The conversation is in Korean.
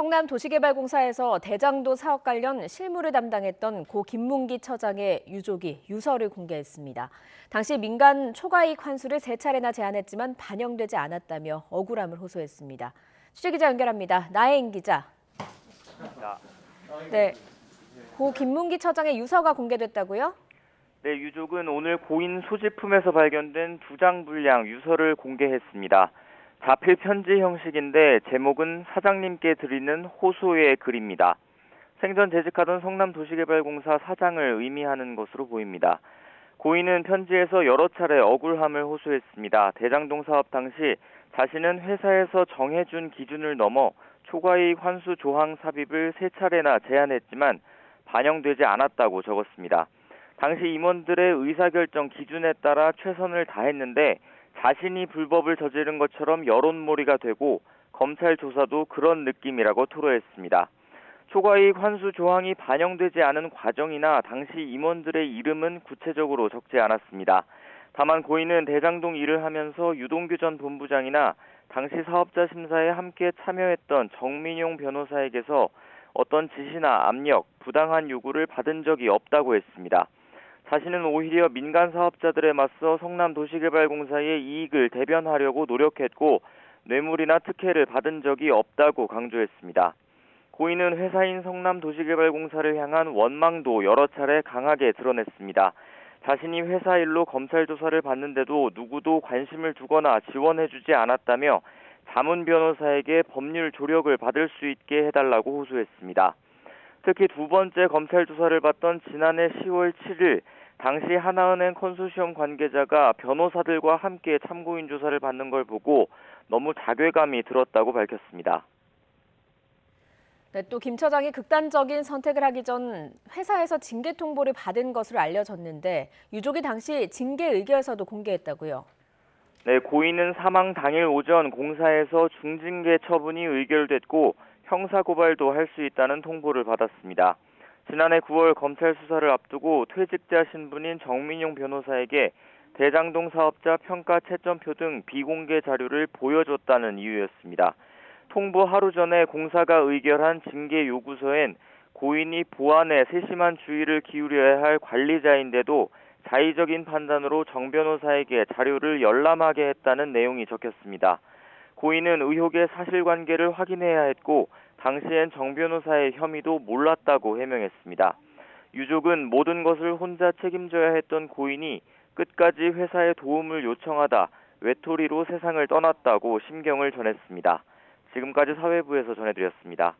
성남도시개발공사에서 대장도 사업 관련 실무를 담당했던 고 김문기 처장의 유족이 유서를 공개했습니다. 당시 민간 초과이익 환수를 3차례나 제안했지만 반영되지 않았다며 억울함을 호소했습니다. 취재기자 연결합니다. 나혜인 기자. 네, 고 김문기 처장의 유서가 공개됐다고요? 네, 유족은 오늘 고인 소지품에서 발견된 2장 분량 유서를 공개했습니다. 자필 편지 형식인데 제목은 사장님께 드리는 호소의 글입니다. 생전 재직하던 성남도시개발공사 사장을 의미하는 것으로 보입니다. 고인은 편지에서 여러 차례 억울함을 호소했습니다. 대장동 사업 당시 자신은 회사에서 정해준 기준을 넘어 초과이익 환수 조항 삽입을 3차례나 제안했지만 반영되지 않았다고 적었습니다. 당시 임원들의 의사결정 기준에 따라 최선을 다했는데 자신이 불법을 저지른 것처럼 여론몰이가 되고 검찰 조사도 그런 느낌이라고 토로했습니다. 초과이익 환수 조항이 반영되지 않은 과정이나 당시 임원들의 이름은 구체적으로 적지 않았습니다. 다만 고인은 대장동 일을 하면서 유동규 전 본부장이나 당시 사업자 심사에 함께 참여했던 정민용 변호사에게서 어떤 지시나 압력, 부당한 요구를 받은 적이 없다고 했습니다. 자신은 오히려 민간 사업자들에 맞서 성남도시개발공사의 이익을 대변하려고 노력했고 뇌물이나 특혜를 받은 적이 없다고 강조했습니다. 고인은 회사인 성남도시개발공사를 향한 원망도 여러 차례 강하게 드러냈습니다. 자신이 회사 일로 검찰 조사를 받는데도 누구도 관심을 두거나 지원해주지 않았다며 자문 변호사에게 법률 조력을 받을 수 있게 해달라고 호소했습니다. 특히 2번째 검찰 조사를 받던 지난해 10월 7일 당시 하나은행 컨소시엄 관계자가 변호사들과 함께 참고인 조사를 받는 걸 보고 너무 자괴감이 들었다고 밝혔습니다. 네, 또 김 처장이 극단적인 선택을 하기 전 회사에서 징계 통보를 받은 것으로 알려졌는데 유족이 당시 징계 의결서도 공개했다고요? 네, 고인은 사망 당일 오전 공사에서 중징계 처분이 의결됐고 형사고발도 할 수 있다는 통보를 받았습니다. 지난해 9월 검찰 수사를 앞두고 퇴직자 신분인 정민용 변호사에게 대장동 사업자 평가 채점표 등 비공개 자료를 보여줬다는 이유였습니다. 통보 하루 전에 공사가 의결한 징계 요구서엔 고인이 보안에 세심한 주의를 기울여야 할 관리자인데도 자의적인 판단으로 정 변호사에게 자료를 열람하게 했다는 내용이 적혔습니다. 고인은 의혹의 사실관계를 확인해야 했고 당시엔 정 변호사의 혐의도 몰랐다고 해명했습니다. 유족은 모든 것을 혼자 책임져야 했던 고인이 끝까지 회사에 도움을 요청하다 외톨이로 세상을 떠났다고 심경을 전했습니다. 지금까지 사회부에서 전해드렸습니다.